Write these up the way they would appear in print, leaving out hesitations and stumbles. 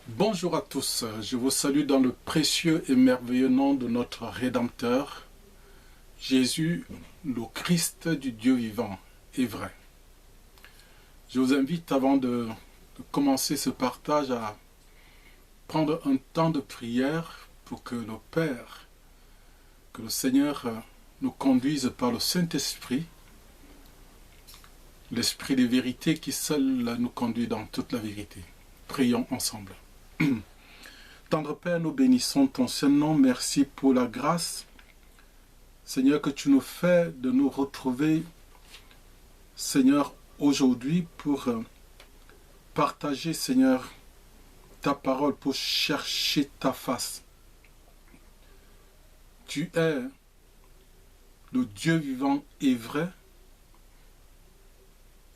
Bonjour à tous, je vous salue dans le précieux et merveilleux nom de notre Rédempteur, Jésus, le Christ du Dieu vivant et vrai. Je vous invite avant de commencer ce partage à prendre un temps de prière pour que le Père, que le Seigneur nous conduise par le Saint-Esprit, l'Esprit de vérité qui seul nous conduit dans toute la vérité. Prions ensemble. Tendre Père, nous bénissons ton Saint-Nom. Merci pour la grâce, Seigneur, que tu nous fais de nous retrouver, Seigneur, aujourd'hui pour partager, Seigneur, ta parole, pour chercher ta face. Tu es le Dieu vivant et vrai,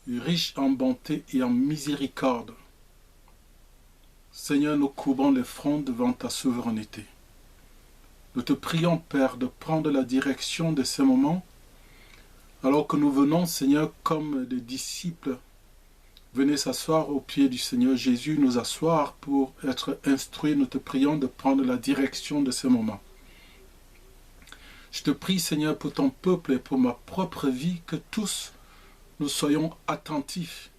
riche en bonté et en miséricorde. Seigneur, nous courbons les fronts devant ta souveraineté. Nous te prions, Père, de prendre la direction de ces moments, alors que nous venons, Seigneur, comme des disciples, venez s'asseoir au pied du Seigneur Jésus, nous asseoir pour être instruits. Nous te prions de prendre la direction de ces moments. Je te prie, Seigneur, pour ton peuple et pour ma propre vie, que tous nous soyons attentifs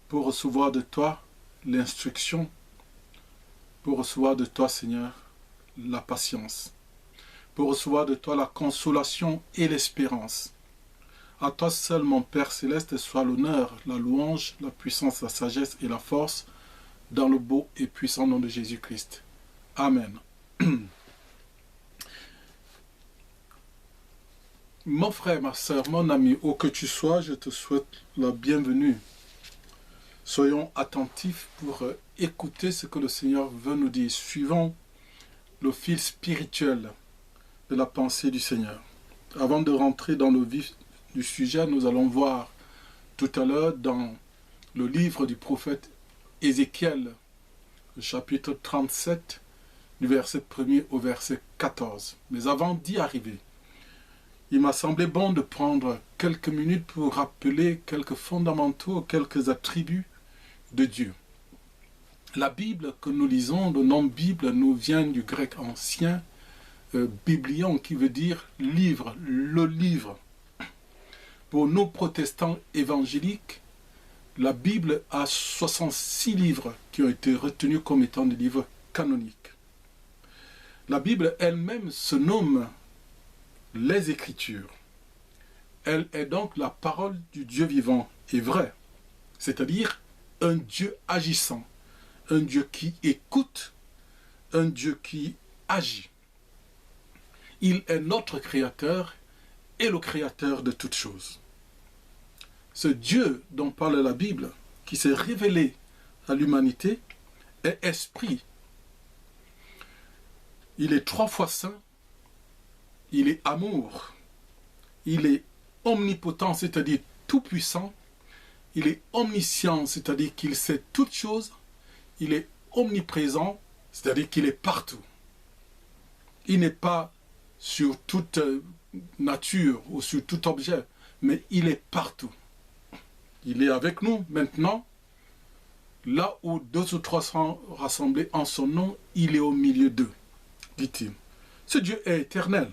pour recevoir de toi l'instruction, pour recevoir de toi, Seigneur, la patience, pour recevoir de toi la consolation et l'espérance. À toi seul, mon Père céleste, soit l'honneur, la louange, la puissance, la sagesse et la force, dans le beau et puissant nom de Jésus-Christ. Amen. Mon frère, ma soeur, mon ami, où que tu sois, je te souhaite la bienvenue. Soyons attentifs pour écouter ce que le Seigneur veut nous dire. Suivons le fil spirituel de la pensée du Seigneur. Avant de rentrer dans le vif du sujet, nous allons voir tout à l'heure dans le livre du prophète Ézéchiel, le chapitre 37, du verset 1er au verset 14. Mais avant d'y arriver, il m'a semblé bon de prendre quelques minutes pour rappeler quelques fondamentaux, quelques attributs de Dieu. La Bible que nous lisons, le nom Bible, nous vient du grec ancien biblion, qui veut dire livre, le livre. Pour nous protestants évangéliques, la Bible a 66 livres qui ont été retenus comme étant des livres canoniques. La Bible elle-même se nomme les Écritures. Elle est donc la parole du Dieu vivant et vrai, c'est-à-dire un Dieu agissant, un Dieu qui écoute, un Dieu qui agit. Il est notre Créateur et le Créateur de toutes choses. Ce Dieu dont parle la Bible, qui s'est révélé à l'humanité, est esprit. Il est 3 fois saint, il est amour, il est omnipotent, c'est-à-dire tout-puissant, il est omniscient, c'est-à-dire qu'il sait toutes choses, il est omniprésent, c'est-à-dire qu'il est partout. Il n'est pas sur toute nature ou sur tout objet, mais il est partout. Il est avec nous maintenant. Là où 2 ou 3 sont rassemblés en son nom, il est au milieu d'eux, dit-il. Ce Dieu est éternel.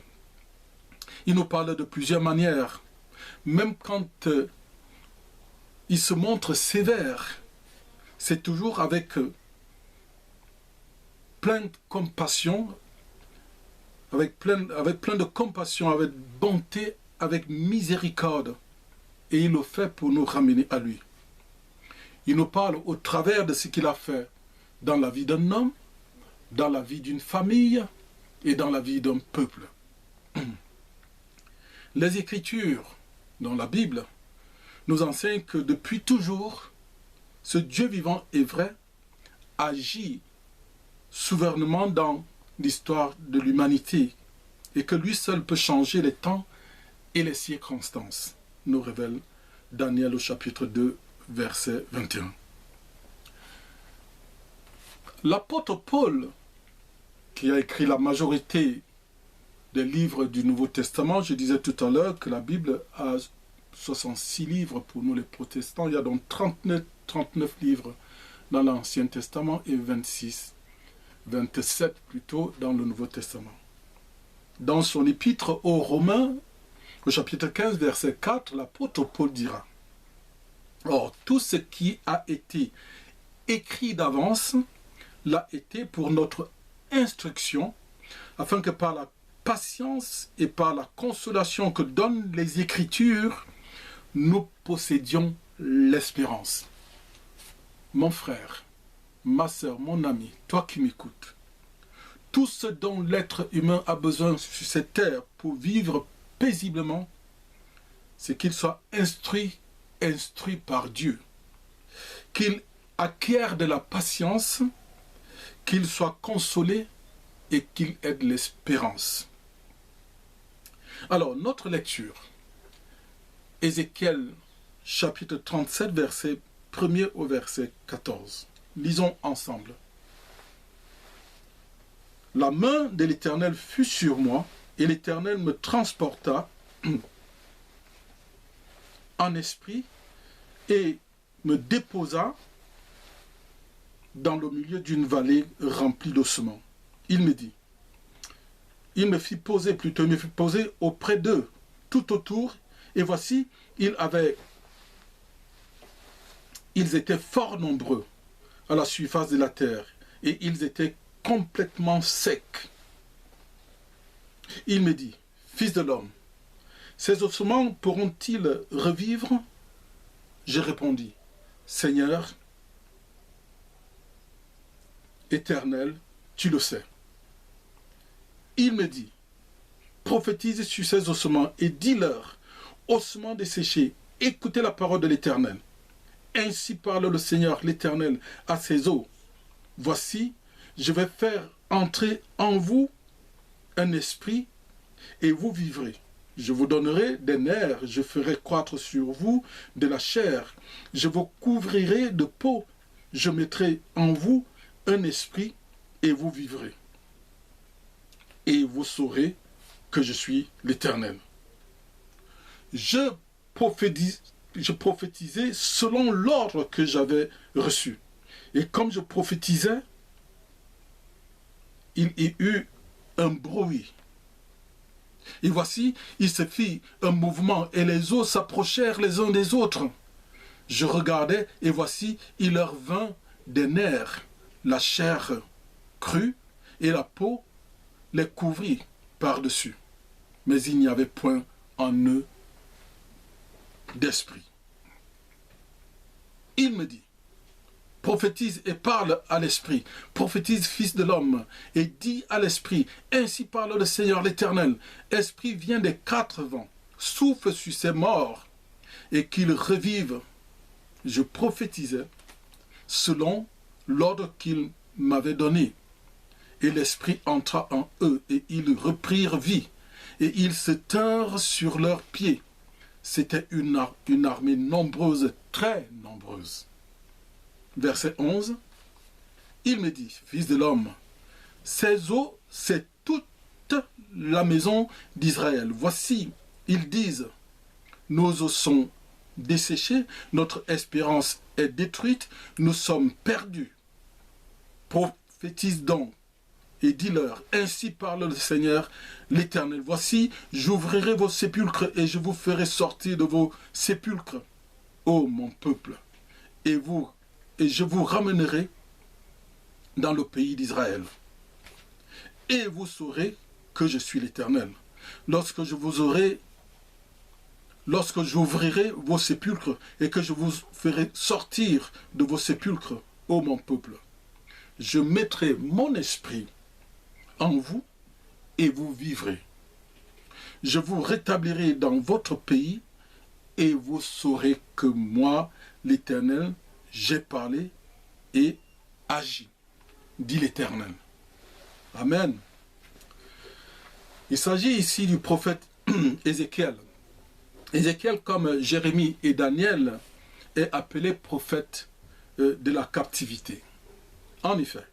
Il nous parle de plusieurs manières. Même quand il se montre sévère, c'est toujours avec plein de compassion, avec plein de compassion, avec bonté, avec miséricorde. Et il le fait pour nous ramener à lui. Il nous parle au travers de ce qu'il a fait dans la vie d'un homme, dans la vie d'une famille et dans la vie d'un peuple. Les Écritures, dans la Bible, nous enseignent que depuis toujours, ce Dieu vivant et vrai agit souverainement dans l'histoire de l'humanité et que lui seul peut changer les temps et les circonstances, nous révèle Daniel au chapitre 2, verset 21. L'apôtre Paul, qui a écrit la majorité des livres du Nouveau Testament, je disais tout à l'heure que la Bible a 66 livres pour nous les protestants, il y a donc 39 livres dans l'Ancien Testament et 27 plutôt dans le Nouveau Testament. Dans son épître aux Romains, au chapitre 15, verset 4, l'apôtre Paul dira: Or, tout ce qui a été écrit d'avance l'a été pour notre instruction, afin que par la patience et par la consolation que donnent les Écritures, nous possédions l'espérance. Mon frère, ma sœur, mon ami, toi qui m'écoutes, tout ce dont l'être humain a besoin sur cette terre pour vivre paisiblement, c'est qu'il soit instruit par Dieu, qu'il acquiert de la patience, qu'il soit consolé et qu'il ait de l'espérance. Alors, notre lecture, Ézéchiel chapitre 37, verset 1er au verset 14. Lisons ensemble. La main de l'Éternel fut sur moi, et l'Éternel me transporta en esprit et me déposa dans le milieu d'une vallée remplie d'ossements. Il me dit, il me fit poser auprès d'eux, tout autour, et voici, ils étaient fort nombreux à la surface de la terre, et ils étaient complètement secs. Il me dit, fils de l'homme, ces ossements pourront-ils revivre? J'ai répondu, Seigneur, Éternel, tu le sais. Il me dit, prophétise sur ces ossements et dis-leur, ossements desséchés, écoutez la parole de l'Éternel. Ainsi parle le Seigneur l'Éternel à ses os. Voici, je vais faire entrer en vous un esprit et vous vivrez. Je vous donnerai des nerfs, je ferai croître sur vous de la chair. Je vous couvrirai de peau, je mettrai en vous un esprit et vous vivrez. Et vous saurez que je suis l'Éternel. Je prophétisais selon l'ordre que j'avais reçu. Et comme je prophétisais, il y eut un bruit. Et voici, il se fit un mouvement et les os s'approchèrent les uns des autres. Je regardais et voici, il leur vint des nerfs, la chair crue et la peau les couvrit par-dessus. Mais il n'y avait point en eux d'esprit. Il me dit, prophétise et parle à l'esprit, prophétise fils de l'homme, et dis à l'esprit, ainsi parle le Seigneur l'Éternel, esprit vient des quatre vents, souffle sur ces morts, et qu'ils revivent. Je prophétisais selon l'ordre qu'il m'avait donné. Et l'esprit entra en eux, et ils reprirent vie, et ils se tinrent sur leurs pieds. C'était une armée nombreuse, très nombreuse. Verset 11, il me dit, fils de l'homme, ces eaux, c'est toute la maison d'Israël. Voici, ils disent, nos os sont desséchés, notre espérance est détruite, nous sommes perdus. Prophétise donc et dis-leur, ainsi parle le Seigneur l'Éternel. Voici, j'ouvrirai vos sépulcres et je vous ferai sortir de vos sépulcres, ô mon peuple, et je vous ramènerai dans le pays d'Israël. Et vous saurez que je suis l'Éternel. Lorsque j'ouvrirai vos sépulcres et que je vous ferai sortir de vos sépulcres, ô mon peuple, je mettrai mon esprit en vous et vous vivrez. Je vous rétablirai dans votre pays et vous saurez que moi, l'Éternel, j'ai parlé et agi, dit l'Éternel. Amen. Il s'agit ici du prophète Ézéchiel. Ézéchiel, comme Jérémie et Daniel, est appelé prophète de la captivité. En effet,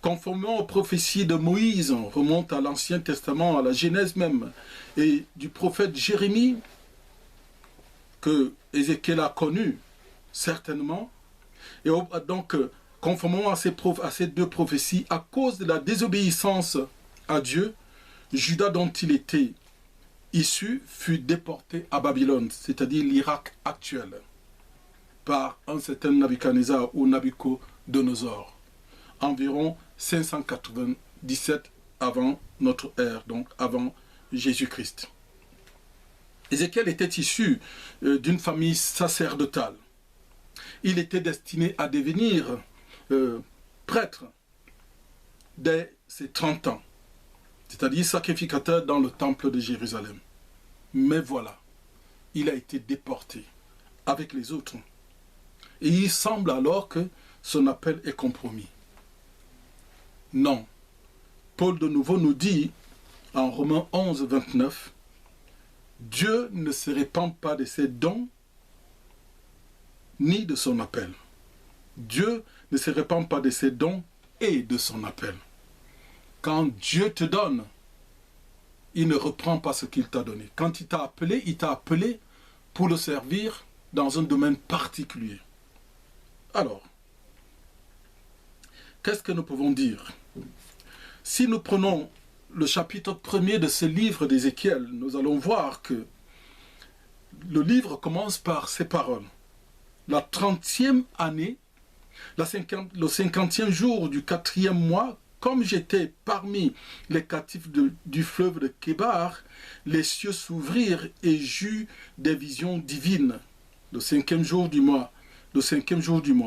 conformément aux prophéties de Moïse, on remonte à l'Ancien Testament, à la Genèse même, et du prophète Jérémie, que Ézéchiel a connu, certainement, Et donc, conformément à ces deux prophéties, à cause de la désobéissance à Dieu, Juda dont il était issu fut déporté à Babylone, c'est-à-dire l'Irak actuel, par un certain Nabuchodonosor ou Nabucodonosor, environ 597 avant notre ère, donc avant Jésus-Christ. Ézéchiel était issu d'une famille sacerdotale. Il était destiné à devenir prêtre dès ses 30 ans, c'est-à-dire sacrificateur dans le temple de Jérusalem. Mais voilà, il a été déporté avec les autres. Et il semble alors que son appel est compromis. Non. Paul de nouveau nous dit, en Romains 11, 29, Dieu ne se répand pas de ses dons, ni de son appel. Dieu ne se répand pas de ses dons et de son appel. Quand Dieu te donne, il ne reprend pas ce qu'il t'a donné. Quand il t'a appelé pour le servir dans un domaine particulier. Alors, qu'est-ce que nous pouvons dire? Si nous prenons le chapitre 1er de ce livre d'Ézéchiel, nous allons voir que le livre commence par ces paroles. La 30e année, le 50e jour du 4e mois, comme j'étais parmi les captifs du fleuve de Kébar, les cieux s'ouvrirent et j'eus des visions divines. Le 5e jour du mois,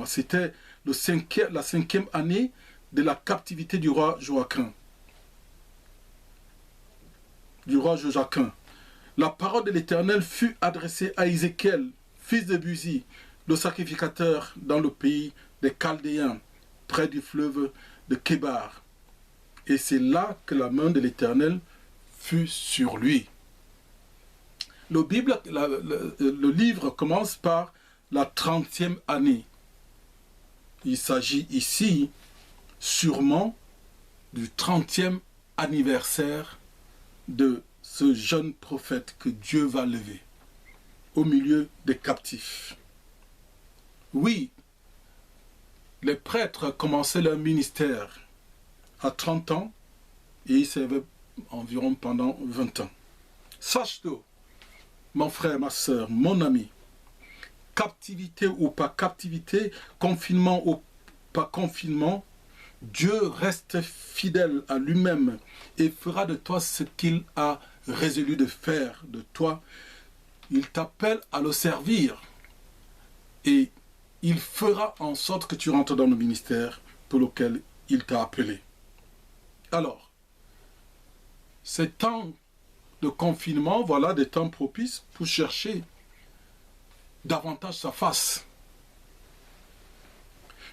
c'était la 5e année de la captivité du roi Joachim. La parole de l'Éternel fut adressée à Ézéchiel, fils de Buzi, le sacrificateur dans le pays des Chaldéens, près du fleuve de Kébar. Et c'est là que la main de l'Éternel fut sur lui. Le livre commence par la 30e année. Il s'agit ici sûrement du 30e anniversaire de ce jeune prophète que Dieu va lever au milieu des captifs. Oui, les prêtres commençaient leur ministère à 30 ans et ils servaient environ pendant 20 ans. Sache-le, mon frère, ma soeur, mon ami, captivité ou pas captivité, confinement ou pas confinement, Dieu reste fidèle à lui-même et fera de toi ce qu'il a résolu de faire de toi. Il t'appelle à le servir et il fera en sorte que tu rentres dans le ministère pour lequel il t'a appelé. Alors, ces temps de confinement, voilà des temps propices pour chercher davantage sa face.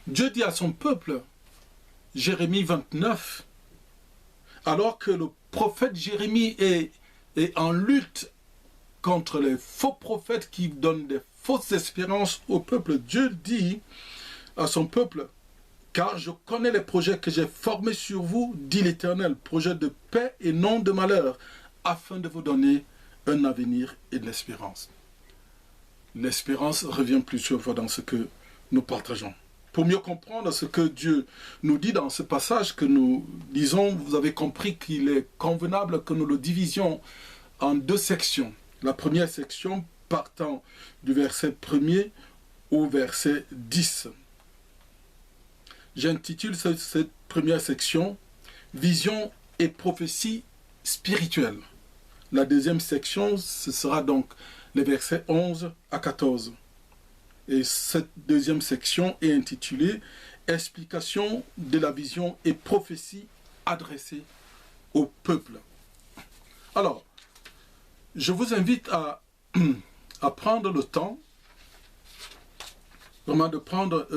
Dieu dit à son peuple, Jérémie 29, alors que le prophète Jérémie est en lutte contre les faux prophètes qui donnent des fausses espérances au peuple, Dieu dit à son peuple, car je connais les projets que j'ai formés sur vous, dit l'Éternel, projets de paix et non de malheur, afin de vous donner un avenir et de l'espérance. L'espérance revient plusieurs fois dans ce que nous partageons. Pour mieux comprendre ce que Dieu nous dit dans ce passage que nous lisons, vous avez compris qu'il est convenable que nous le divisions en deux sections. La première section partant du verset 1er au verset 10. J'intitule cette première section « Vision et prophétie spirituelle ». La deuxième section, ce sera donc les versets 11 à 14. Et cette deuxième section est intitulée « Explication de la vision et prophétie adressée au peuple ». Alors, je vous invite à prendre le temps, vraiment de prendre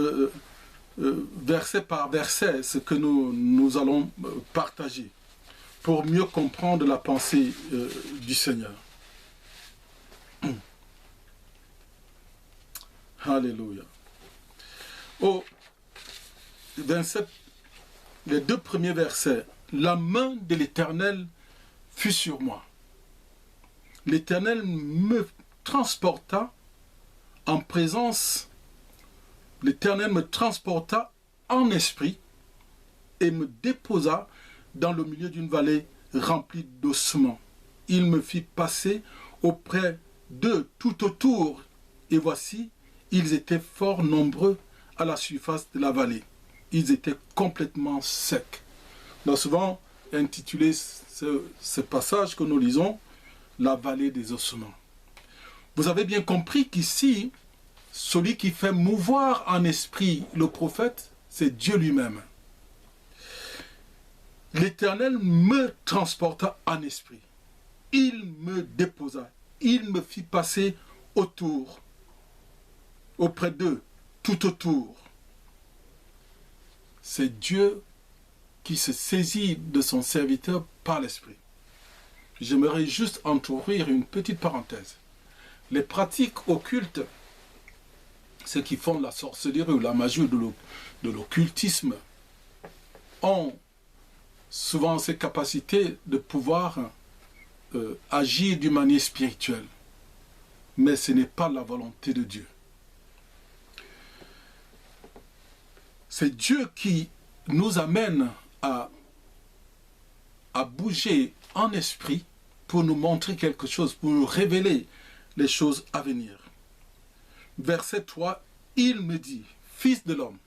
verset par verset ce que nous allons partager pour mieux comprendre la pensée du Seigneur. Alléluia. Au 27, les deux premiers versets, la main de l'Éternel fut sur moi. L'Éternel me transporta en présence L'Éternel me transporta en esprit et me déposa dans le milieu d'une vallée remplie d'ossements. Il me fit passer auprès d'eux tout autour, et voici, ils étaient fort nombreux à la surface de la vallée. Ils étaient complètement secs. On a souvent intitulé ce passage que nous lisons « La vallée des ossements ». Vous avez bien compris qu'ici, celui qui fait mouvoir en esprit le prophète, c'est Dieu lui-même. L'Éternel me transporta en esprit. Il me déposa. Il me fit passer autour, auprès d'eux, tout autour. C'est Dieu qui se saisit de son serviteur par l'esprit. J'aimerais juste entrouvrir une petite parenthèse. Les pratiques occultes, ceux qui font la sorcellerie ou la magie ou de l'occultisme, ont souvent ces capacités de pouvoir agir d'une manière spirituelle. Mais ce n'est pas la volonté de Dieu. C'est Dieu qui nous amène à bouger en esprit pour nous montrer quelque chose, pour nous révéler les choses à venir. Verset 3, il me dit, fils de l'homme,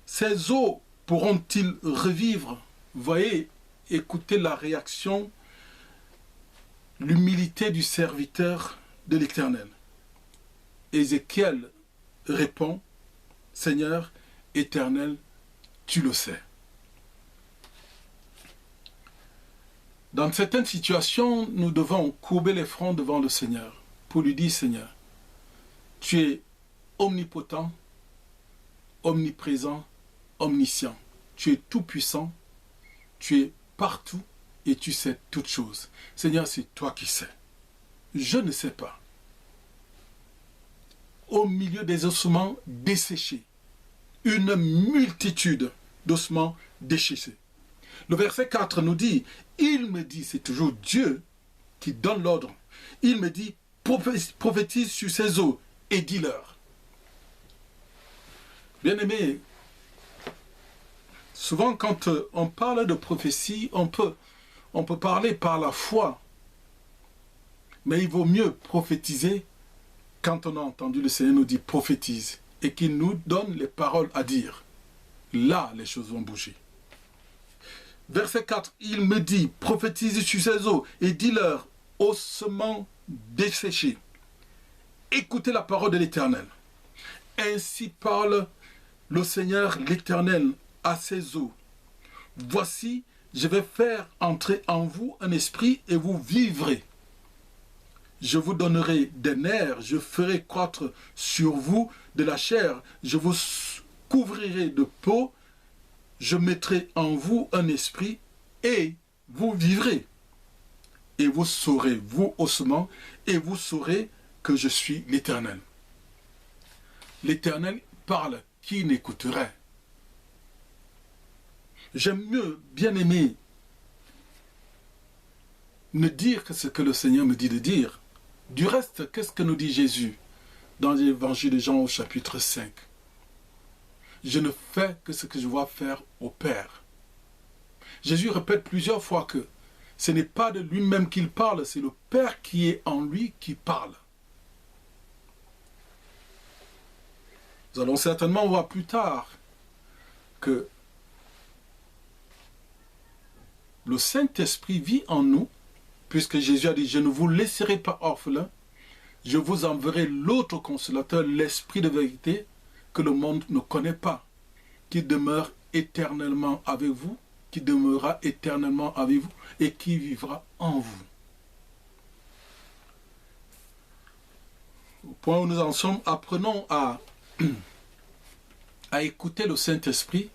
ces eaux pourront-ils revivre? Voyez, écoutez la réaction, l'humilité du serviteur de l'Éternel. Ézéchiel répond, Seigneur éternel, tu le sais. Dans certaines situations, nous devons courber les fronts devant le Seigneur pour lui dire, Seigneur, tu es omnipotent, omniprésent, omniscient. Tu es tout-puissant, tu es partout et tu sais toutes choses. Seigneur, c'est toi qui sais. Je ne sais pas. Au milieu des ossements desséchés, une multitude d'ossements desséchés. Le verset 4 nous dit, il me dit, c'est toujours Dieu qui donne l'ordre, il me dit, prophétise sur ces eaux et dis-leur. Bien-aimés, souvent quand on parle de prophétie, on peut parler par la foi, mais il vaut mieux prophétiser quand on a entendu le Seigneur nous dire prophétise et qu'il nous donne les paroles à dire. Là, les choses vont bouger. Verset 4, il me dit, prophétise sur ces eaux et dis-leur, ossements desséchés, écoutez la parole de l'Éternel. Ainsi parle le Seigneur l'Éternel à ces eaux. Voici, je vais faire entrer en vous un esprit et vous vivrez. Je vous donnerai des nerfs, je ferai croître sur vous de la chair, je vous couvrirai de peau, je mettrai en vous un esprit et vous vivrez. Et vous saurez, vous ossements, et vous saurez que je suis l'Éternel. L'Éternel parle, qui n'écouterait? J'aime mieux, bien aimé, ne dire que ce que le Seigneur me dit de dire. Du reste, qu'est-ce que nous dit Jésus dans l'évangile de Jean au chapitre 5? Je ne fais que ce que je vois faire au Père. Jésus répète plusieurs fois que ce n'est pas de lui-même qu'il parle, c'est le Père qui est en lui qui parle. Nous allons certainement voir plus tard que le Saint-Esprit vit en nous, puisque Jésus a dit, je ne vous laisserai pas orphelins, je vous enverrai l'autre consolateur, l'Esprit de vérité, que le monde ne connaît pas, qui demeure éternellement avec vous, qui demeurera éternellement avec vous et qui vivra en vous. Au point où nous en sommes, apprenons à écouter le Saint-Esprit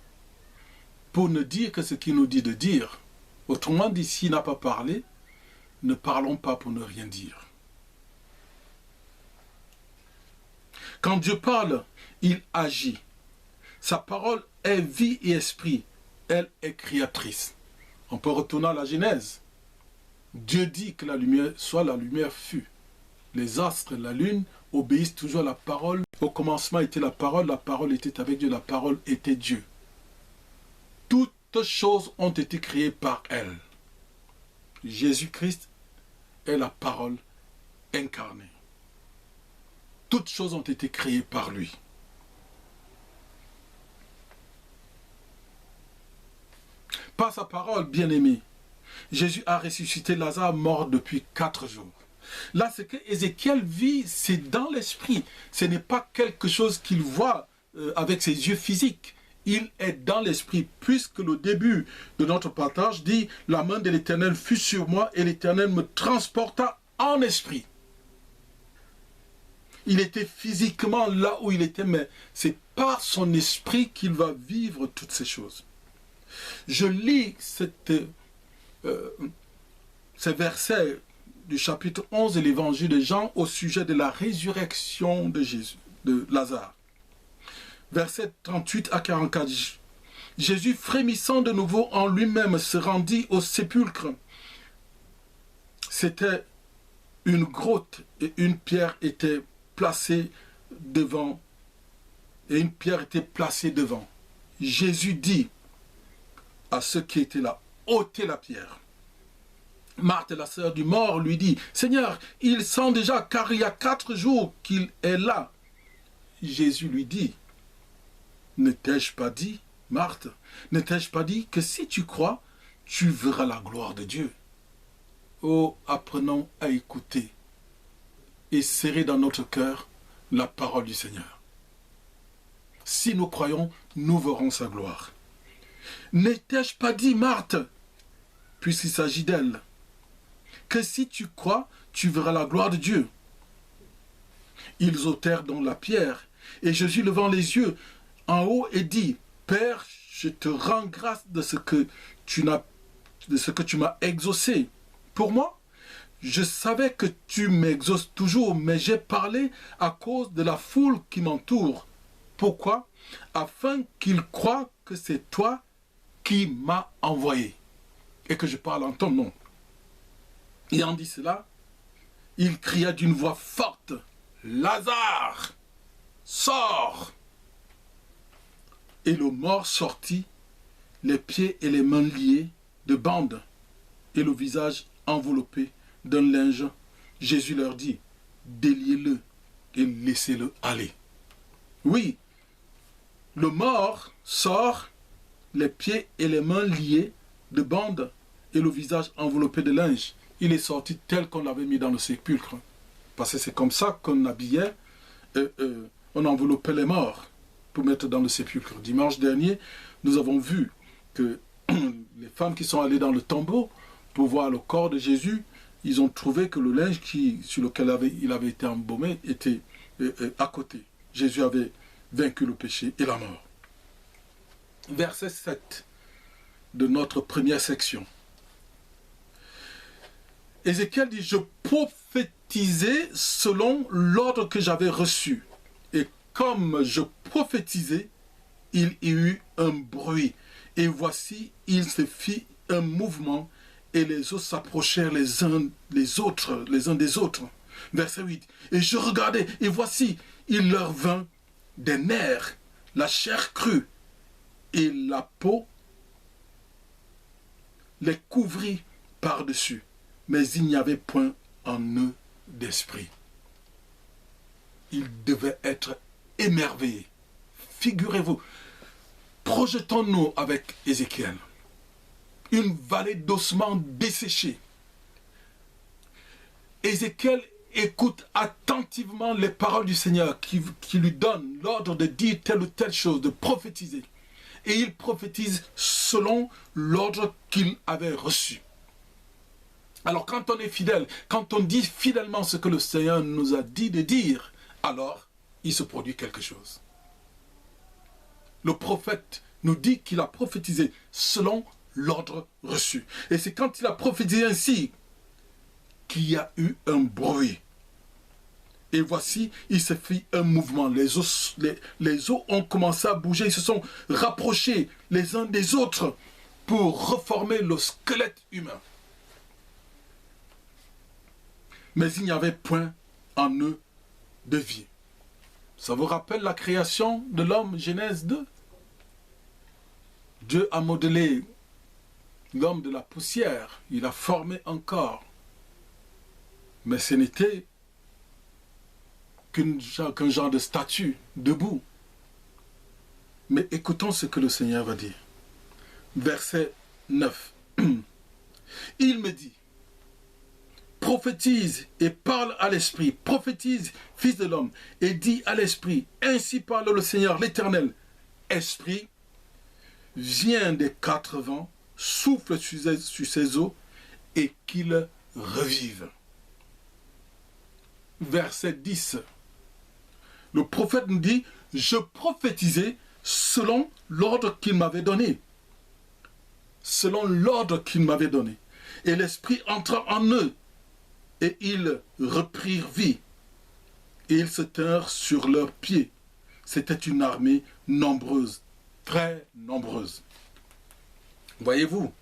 pour ne dire que ce qu'il nous dit de dire. Autrement dit, s'il n'a pas parlé, ne parlons pas pour ne rien dire. Quand Dieu parle, il agit. Sa parole est vie et esprit. Elle est créatrice. On peut retourner à la Genèse. Dieu dit que la lumière soit, la lumière fut. Les astres, la lune obéissent toujours à la parole. Au commencement était la parole était avec Dieu, la parole était Dieu. Toutes choses ont été créées par elle. Jésus-Christ est la parole incarnée. Toutes choses ont été créées par lui. Par sa parole, bien-aimé, Jésus a ressuscité Lazare mort depuis 4 jours. Là, ce que Ézéchiel vit, c'est dans l'esprit. Ce n'est pas quelque chose qu'il voit avec ses yeux physiques. Il est dans l'esprit, puisque le début de notre partage dit « La main de l'Éternel fut sur moi et l'Éternel me transporta en esprit ». Il était physiquement là où il était, mais c'est par son esprit qu'il va vivre toutes ces choses. Je lis ces versets du chapitre 11 de l'évangile de Jean au sujet de la résurrection de Jésus, de Lazare. Versets 38 à 44. Jésus, frémissant de nouveau en lui-même, se rendit au sépulcre. C'était une grotte et une pierre était placée devant. Jésus dit à ceux qui étaient là, ôtez la pierre. Marthe, la sœur du mort, lui dit, Seigneur, il sent déjà, car il y a 4 jours qu'il est là. Jésus lui dit, ne t'ai-je pas dit, Marthe, ne t'ai-je pas dit que si tu crois, tu verras la gloire de Dieu. Oh, apprenons à écouter et serrer dans notre cœur la parole du Seigneur. Si nous croyons, nous verrons sa gloire. Ne t'ai-je pas dit, Marthe, puisqu'il s'agit d'elle, que si tu crois, tu verras la gloire de Dieu. Ils ôtèrent donc la pierre, et Jésus levant les yeux en haut et dit, Père, je te rends grâce de ce que tu m'as exaucé. Pour moi, je savais que tu m'exauces toujours, mais j'ai parlé à cause de la foule qui m'entoure. Pourquoi? Afin qu'ils croient que c'est toi qui m'as envoyé et que je parle en ton nom. Ayant dit cela, il cria d'une voix forte, Lazare, sors! Et le mort sortit, les pieds et les mains liés de bandes et le visage enveloppé d'un linge. Jésus leur dit, déliez-le et laissez-le aller. Oui, le mort sort, les pieds et les mains liés de bandes et le visage enveloppé de linge. Il est sorti tel qu'on l'avait mis dans le sépulcre. Parce que c'est comme ça qu'on habillait, on enveloppait les morts pour mettre dans le sépulcre. Dimanche dernier, nous avons vu que les femmes qui sont allées dans le tombeau pour voir le corps de Jésus, ils ont trouvé que le linge sur lequel il avait été embaumé était à côté. Jésus avait vaincu le péché et la mort. Verset 7 de notre première section. Ézéchiel dit, je prophétisais selon l'ordre que j'avais reçu. Et comme je prophétisais, il y eut un bruit. Et voici, il se fit un mouvement et les os s'approchèrent les uns des autres. Verset 8. Et je regardais et voici, il leur vint des nerfs, la chair crue et la peau les couvrit par-dessus. Mais il n'y avait point en eux d'esprit. Ils devaient être émerveillés. Figurez-vous, projetons-nous avec Ézéchiel. Une vallée d'ossements desséchés. Ézéchiel écoute attentivement les paroles du Seigneur qui lui donne l'ordre de dire telle ou telle chose, de prophétiser. Et il prophétise selon l'ordre qu'il avait reçu. Alors quand on est fidèle, quand on dit fidèlement ce que le Seigneur nous a dit de dire, alors il se produit quelque chose. Le prophète nous dit qu'il a prophétisé selon l'ordre reçu. Et c'est quand il a prophétisé ainsi qu'il y a eu un bruit. Et voici, il se fit un mouvement. Les os ont commencé à bouger, ils se sont rapprochés les uns des autres pour reformer le squelette humain. Mais il n'y avait point en eux de vie. Ça vous rappelle la création de l'homme, Genèse 2? Dieu a modelé l'homme de la poussière, il a formé un corps. Mais ce n'était qu'un genre de statue, debout. Mais écoutons ce que le Seigneur va dire. Verset 9. Il me dit, prophétise et parle à l'esprit, prophétise, fils de l'homme, et dis à l'esprit, ainsi parle le Seigneur l'Éternel, esprit, viens des quatre vents, souffle sur ses eaux, et qu'il revive. Verset 10. Le prophète nous dit, je prophétisais selon l'ordre qu'il m'avait donné. Selon l'ordre qu'il m'avait donné. Et l'esprit entra en eux, et ils reprirent vie. Et ils se tinrent sur leurs pieds. C'était une armée nombreuse, très nombreuse. Voyez-vous,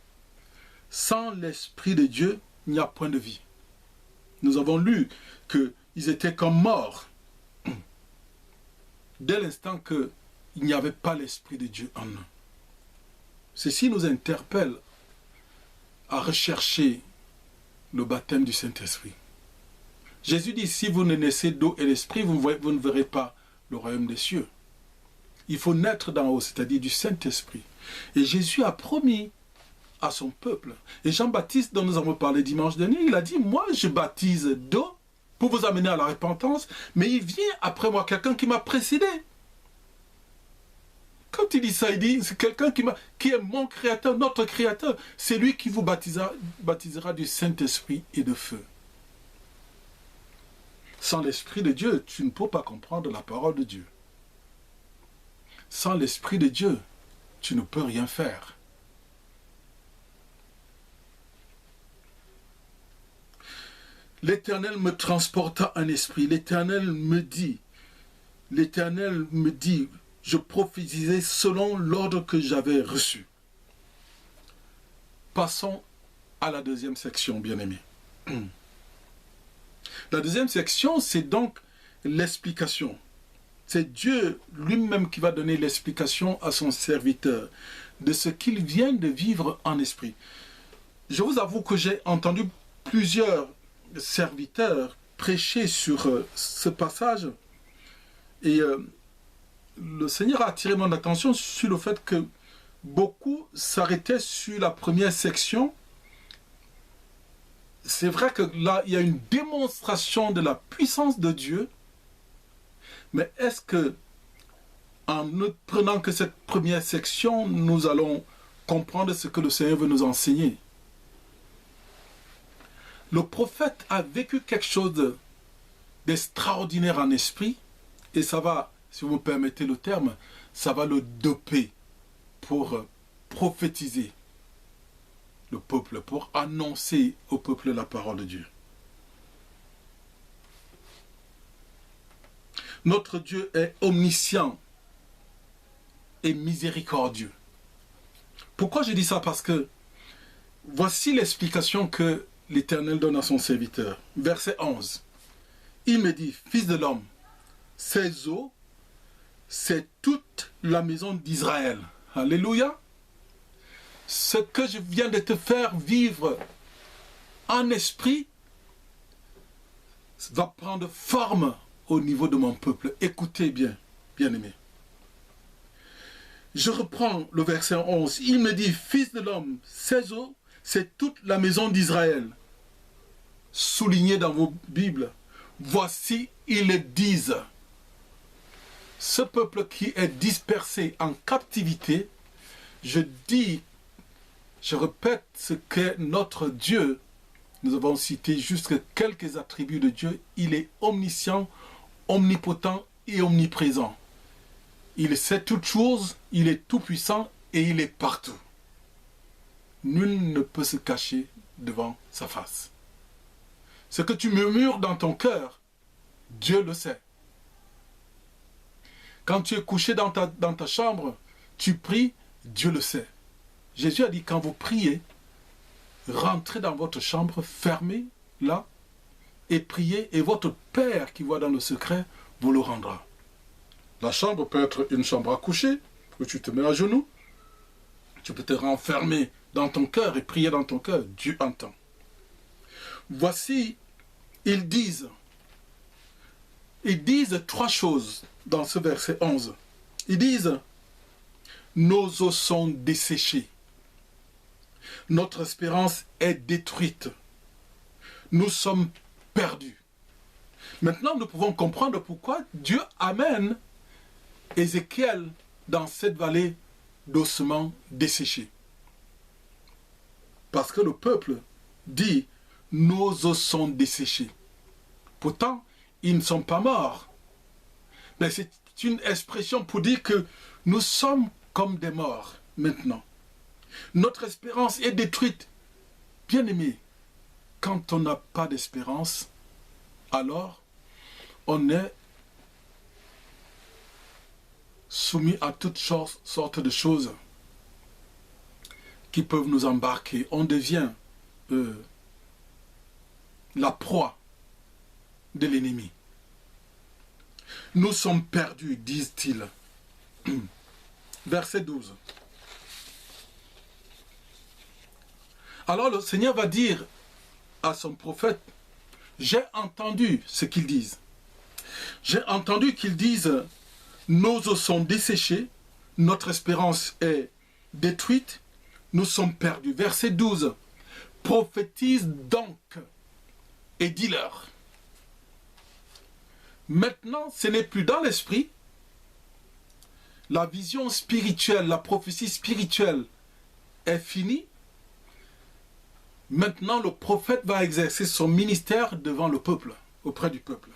sans l'Esprit de Dieu, il n'y a point de vie. Nous avons lu qu'ils étaient comme morts. Dès l'instant qu'il n'y avait pas l'Esprit de Dieu en eux. Ceci nous interpelle à rechercher le baptême du Saint-Esprit. Jésus dit, si vous ne naissez d'eau et d'esprit, vous ne verrez pas le royaume des cieux. Il faut naître d'en haut, c'est-à-dire du Saint-Esprit. Et Jésus a promis à son peuple. Et Jean-Baptiste, dont nous avons parlé dimanche dernier, il a dit, moi je baptise d'eau pour vous amener à la repentance, mais il vient après moi quelqu'un qui m'a précédé. Quand il dit ça, il dit, c'est quelqu'un qui est mon créateur, notre créateur. C'est lui qui vous baptisera du Saint-Esprit et de feu. Sans l'Esprit de Dieu, tu ne peux pas comprendre la parole de Dieu. Sans l'Esprit de Dieu, tu ne peux rien faire. L'Éternel me transporta un esprit. L'Éternel me dit, je prophétisais selon l'ordre que j'avais reçu. Passons à la deuxième section, bien-aimés. La deuxième section, c'est donc l'explication. C'est Dieu lui-même qui va donner l'explication à son serviteur de ce qu'il vient de vivre en esprit. Je vous avoue que j'ai entendu plusieurs serviteurs prêcher sur ce passage et le Seigneur a attiré mon attention sur le fait que beaucoup s'arrêtaient sur la première section. C'est vrai que là, il y a une démonstration de la puissance de Dieu, mais est-ce que, en ne prenant que cette première section, nous allons comprendre ce que le Seigneur veut nous enseigner? Le prophète a vécu quelque chose d'extraordinaire en esprit, et ça va, si vous me permettez le terme, ça va le doper pour prophétiser le peuple, pour annoncer au peuple la parole de Dieu. Notre Dieu est omniscient et miséricordieux. Pourquoi je dis ça? Parce que voici l'explication que l'Éternel donne à son serviteur. Verset 11. Il me dit, fils de l'homme, ces eaux, c'est toute la maison d'Israël. Alléluia. Ce que je viens de te faire vivre en esprit va prendre forme au niveau de mon peuple. Écoutez bien, bien-aimés. Je reprends le verset 11. Il me dit, fils de l'homme, ces eaux, c'est toute la maison d'Israël. Soulignez dans vos Bibles. Voici, ils disent. Ce peuple qui est dispersé en captivité, je répète ce qu'est notre Dieu. Nous avons cité juste quelques attributs de Dieu. Il est omniscient, omnipotent et omniprésent. Il sait toutes choses, il est tout-puissant et il est partout. Nul ne peut se cacher devant sa face. Ce que tu murmures dans ton cœur, Dieu le sait. Quand tu es couché dans ta chambre, tu pries, Dieu le sait. Jésus a dit, quand vous priez, rentrez dans votre chambre, fermez-la et priez, et votre Père qui voit dans le secret vous le rendra. La chambre peut être une chambre à coucher, où tu te mets à genoux. Tu peux te renfermer dans ton cœur et prier dans ton cœur. Dieu entend. Voici, ils disent 3 choses dans ce verset 11. Ils disent, nos os sont desséchés. Notre espérance est détruite. Nous sommes perdus. Maintenant, nous pouvons comprendre pourquoi Dieu amène Ézéchiel dans cette vallée d'ossements desséchés. Parce que le peuple dit, nos os sont desséchés. Pourtant, ils ne sont pas morts. Mais c'est une expression pour dire que nous sommes comme des morts maintenant. Notre espérance est détruite. Bien-aimés, quand on n'a pas d'espérance, alors on est soumis à toutes sortes de choses qui peuvent nous embarquer. On devient la proie de l'ennemi. Nous sommes perdus, disent-ils. Verset 12. Alors le Seigneur va dire à son prophète, j'ai entendu ce qu'ils disent. J'ai entendu qu'ils disent, nos os sont desséchés, notre espérance est détruite, nous sommes perdus. Verset 12. Prophétise donc et dis-leur. Maintenant, ce n'est plus dans l'esprit. La vision spirituelle, la prophétie spirituelle est finie. Maintenant, le prophète va exercer son ministère devant le peuple, auprès du peuple.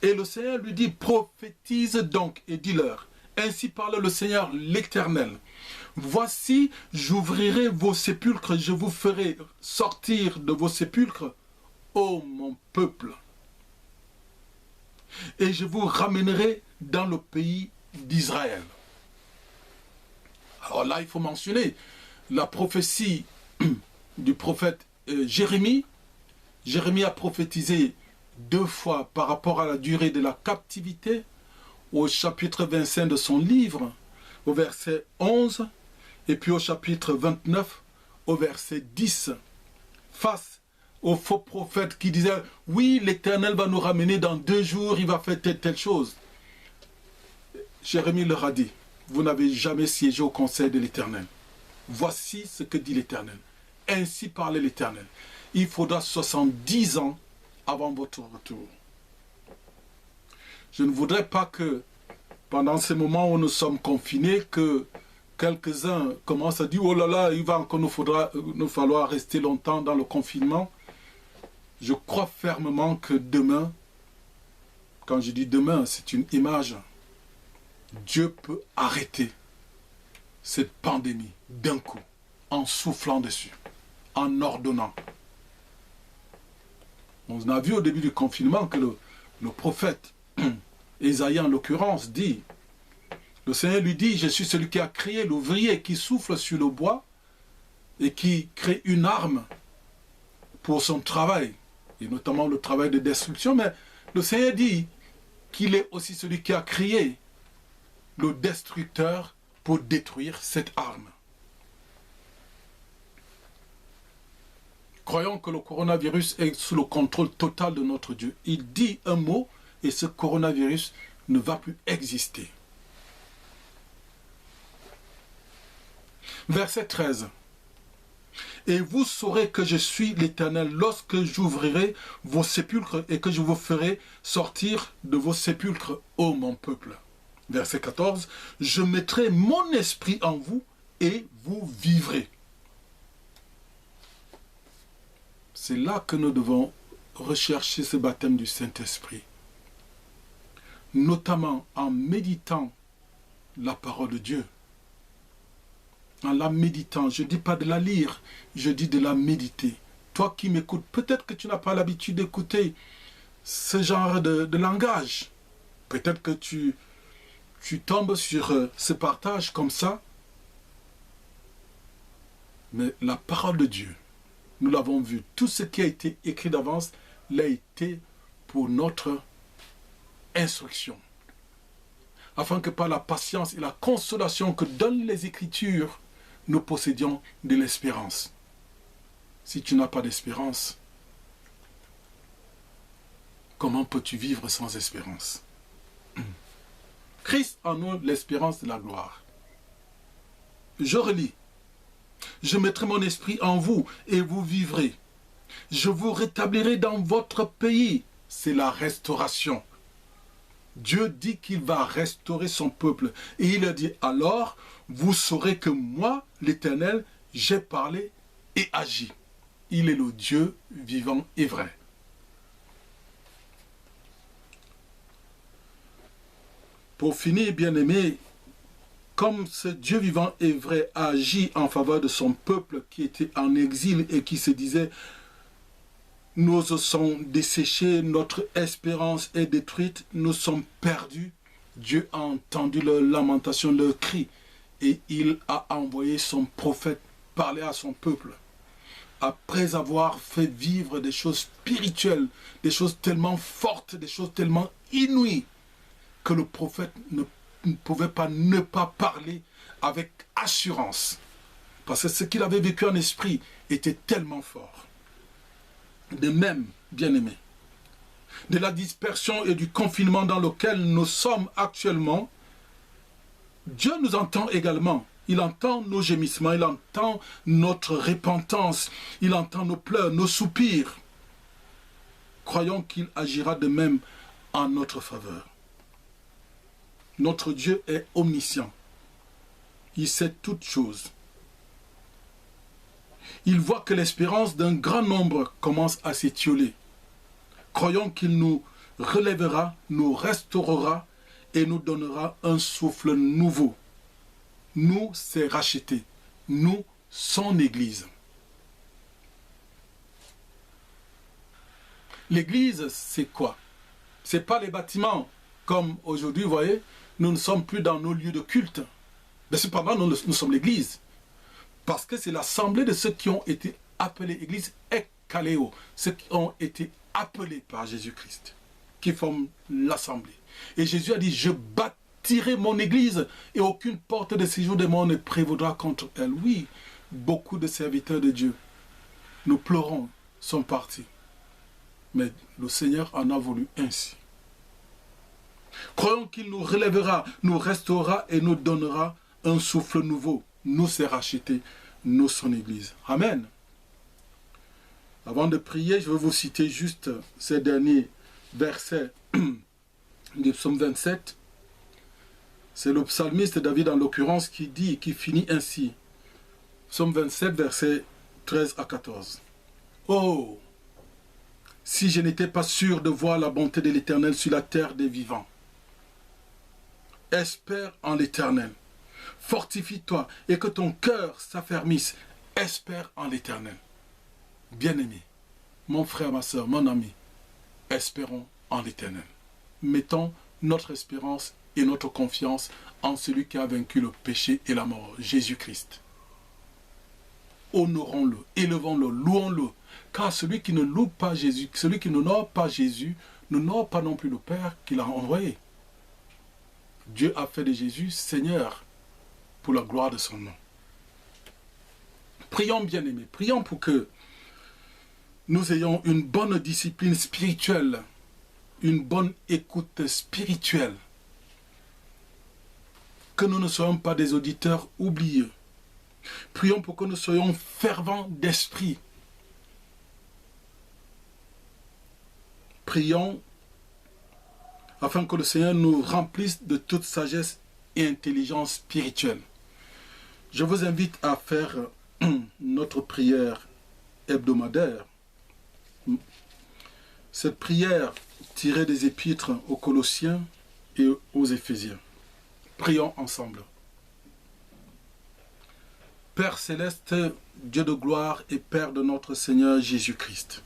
Et le Seigneur lui dit, prophétise donc et dis-leur. Ainsi parle le Seigneur l'Éternel. Voici, j'ouvrirai vos sépulcres, je vous ferai sortir de vos sépulcres, ô mon peuple. Et je vous ramènerai dans le pays d'Israël. Alors là, il faut mentionner la prophétie du prophète Jérémie. Jérémie a prophétisé 2 fois par rapport à la durée de la captivité, au chapitre 25 de son livre, au verset 11, et puis au chapitre 29, au verset 10, face aux faux prophètes qui disaient « Oui, l'Éternel va nous ramener dans 2 jours, il va faire telle chose. » Jérémie leur a dit « Vous n'avez jamais siégé au conseil de l'Éternel. Voici ce que dit l'Éternel. Ainsi parle l'Éternel. Il faudra 70 ans avant votre retour. » Je ne voudrais pas que, pendant ces moments où nous sommes confinés, que quelques-uns commencent à dire « Oh là là, il va encore nous falloir rester longtemps dans le confinement. » Je crois fermement que demain, quand je dis demain, c'est une image, Dieu peut arrêter cette pandémie d'un coup, en soufflant dessus, en ordonnant. On a vu au début du confinement que le prophète, Ésaïe en l'occurrence, dit, le Seigneur lui dit, je suis celui qui a créé l'ouvrier qui souffle sur le bois et qui crée une arme pour son travail, et notamment le travail de destruction, mais le Seigneur dit qu'il est aussi celui qui a créé le destructeur pour détruire cette arme. Croyons que le coronavirus est sous le contrôle total de notre Dieu. Il dit un mot et ce coronavirus ne va plus exister. Verset 13. Et vous saurez que je suis l'Éternel lorsque j'ouvrirai vos sépulcres et que je vous ferai sortir de vos sépulcres, ô mon peuple. Verset 14. Je mettrai mon esprit en vous et vous vivrez. C'est là que nous devons rechercher ce baptême du Saint-Esprit. Notamment en méditant la parole de Dieu. En la méditant, je ne dis pas de la lire, je dis de la méditer. Toi qui m'écoutes, peut-être que tu n'as pas l'habitude d'écouter ce genre de langage. Peut-être que tu tombes sur ce partage comme ça. Mais la parole de Dieu, nous l'avons vu, tout ce qui a été écrit d'avance l'a été pour notre instruction, afin que par la patience et la consolation que donnent les Écritures, nous possédions de l'espérance. Si tu n'as pas d'espérance, comment peux-tu vivre sans espérance? Christ en nous l'espérance de la gloire. Je relis. Je mettrai mon esprit en vous et vous vivrez. Je vous rétablirai dans votre pays. C'est la restauration. Dieu dit qu'il va restaurer son peuple. Et il a dit, alors, vous saurez que moi, l'Éternel, j'ai parlé et agi. Il est le Dieu vivant et vrai. Pour finir, bien-aimés, comme ce Dieu vivant et vrai a agi en faveur de son peuple qui était en exil et qui se disait « Nous sommes desséchés, notre espérance est détruite, nous sommes perdus », Dieu a entendu leur lamentation, leur cri, et il a envoyé son prophète parler à son peuple. Après avoir fait vivre des choses spirituelles, des choses tellement fortes, des choses tellement inouïes, que le prophète ne pouvait pas ne pas parler avec assurance. Parce que ce qu'il avait vécu en esprit était tellement fort. De même, bien-aimés, de la dispersion et du confinement dans lequel nous sommes actuellement, Dieu nous entend également. Il entend nos gémissements, il entend notre repentance, il entend nos pleurs, nos soupirs. Croyons qu'il agira de même en notre faveur. Notre Dieu est omniscient. Il sait toutes choses. Il voit que l'espérance d'un grand nombre commence à s'étioler. Croyons qu'il nous relèvera, nous restaurera et nous donnera un souffle nouveau. Nous, c'est racheté. Nous, son Église. L'Église, c'est quoi? Ce n'est pas les bâtiments. Comme aujourd'hui, vous voyez, nous ne sommes plus dans nos lieux de culte. Mais cependant, nous sommes l'Église. Parce que c'est l'assemblée de ceux qui ont été appelés Église ekkaleo, ceux qui ont été appelés par Jésus-Christ, qui forment l'assemblée. Et Jésus a dit, je bâtirai mon Église et aucune porte de séjour des morts ne prévaudra contre elle. Oui, beaucoup de serviteurs de Dieu, nous pleurons, sont partis. Mais le Seigneur en a voulu ainsi. Croyons qu'il nous relèvera, nous restaurera et nous donnera un souffle nouveau. Nous, c'est racheté, nous, son Église. Amen. Avant de prier, je vais vous citer juste ces derniers versets du psaume 27. C'est le psalmiste David, en l'occurrence, qui dit, qui finit ainsi. Psaume 27, versets 13 à 14. Oh, si je n'étais pas sûr de voir la bonté de l'Éternel sur la terre des vivants. Espère en l'Éternel. Fortifie-toi et que ton cœur s'affermisse. Espère en l'Éternel. Bien-aimé, mon frère, ma soeur, mon ami, espérons en l'Éternel. Mettons notre espérance et notre confiance en celui qui a vaincu le péché et la mort, Jésus-Christ. Honorons-le, élevons-le, louons-le, car celui qui ne loue pas Jésus, celui qui n'honore pas Jésus, n'honore pas non plus le Père qui l'a envoyé. Dieu a fait de Jésus Seigneur pour la gloire de son nom. Prions, bien-aimés, prions pour que nous ayons une bonne discipline spirituelle, une bonne écoute spirituelle, que nous ne soyons pas des auditeurs oublieux. Prions pour que nous soyons fervents d'esprit. Prions afin que le Seigneur nous remplisse de toute sagesse et intelligence spirituelle. Je vous invite à faire notre prière hebdomadaire. Cette prière tirée des épîtres aux Colossiens et aux Éphésiens. Prions ensemble. Père céleste, Dieu de gloire et Père de notre Seigneur Jésus-Christ.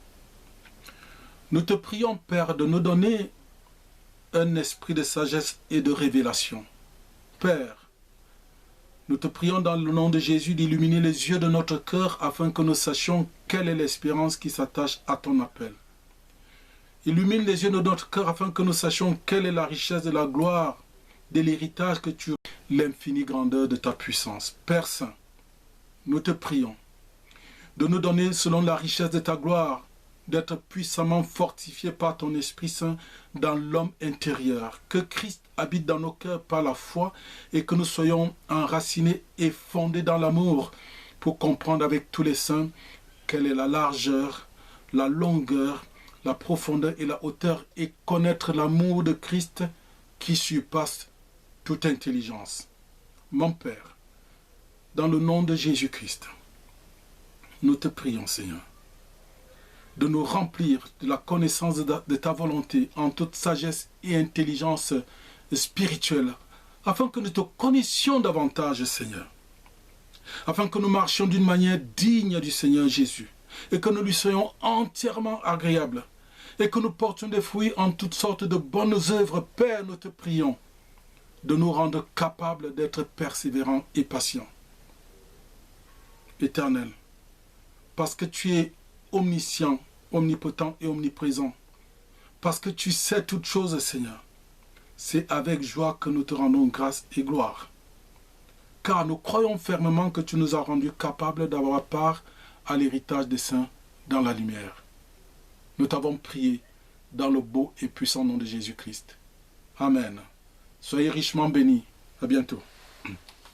Nous te prions, Père, de nous donner un esprit de sagesse et de révélation. Père, nous te prions dans le nom de Jésus d'illuminer les yeux de notre cœur afin que nous sachions quelle est l'espérance qui s'attache à ton appel. Illumine les yeux de notre cœur afin que nous sachions quelle est la richesse de la gloire, de l'héritage que tu as, l'infinie grandeur de ta puissance. Père Saint, nous te prions de nous donner selon la richesse de ta gloire, d'être puissamment fortifiés par ton Esprit Saint dans l'homme intérieur. Que Christ habite dans nos cœurs par la foi et que nous soyons enracinés et fondés dans l'amour pour comprendre avec tous les saints quelle est la largeur, la longueur, la profondeur et la hauteur et connaître l'amour de Christ qui surpasse toute intelligence. Mon Père, dans le nom de Jésus-Christ, nous te prions, Seigneur, de nous remplir de la connaissance de ta volonté en toute sagesse et intelligence spirituelle, afin que nous te connaissions davantage, Seigneur, afin que nous marchions d'une manière digne du Seigneur Jésus, et que nous lui soyons entièrement agréables, et que nous portions des fruits en toutes sortes de bonnes œuvres. Père, nous te prions de nous rendre capables d'être persévérants et patients. Éternel, parce que tu es omniscient, omnipotent et omniprésent, parce que tu sais toutes choses, Seigneur, c'est avec joie que nous te rendons grâce et gloire. Car nous croyons fermement que tu nous as rendus capables d'avoir part à l'héritage des saints dans la lumière. Nous t'avons prié dans le beau et puissant nom de Jésus-Christ. Amen. Soyez richement bénis. À bientôt.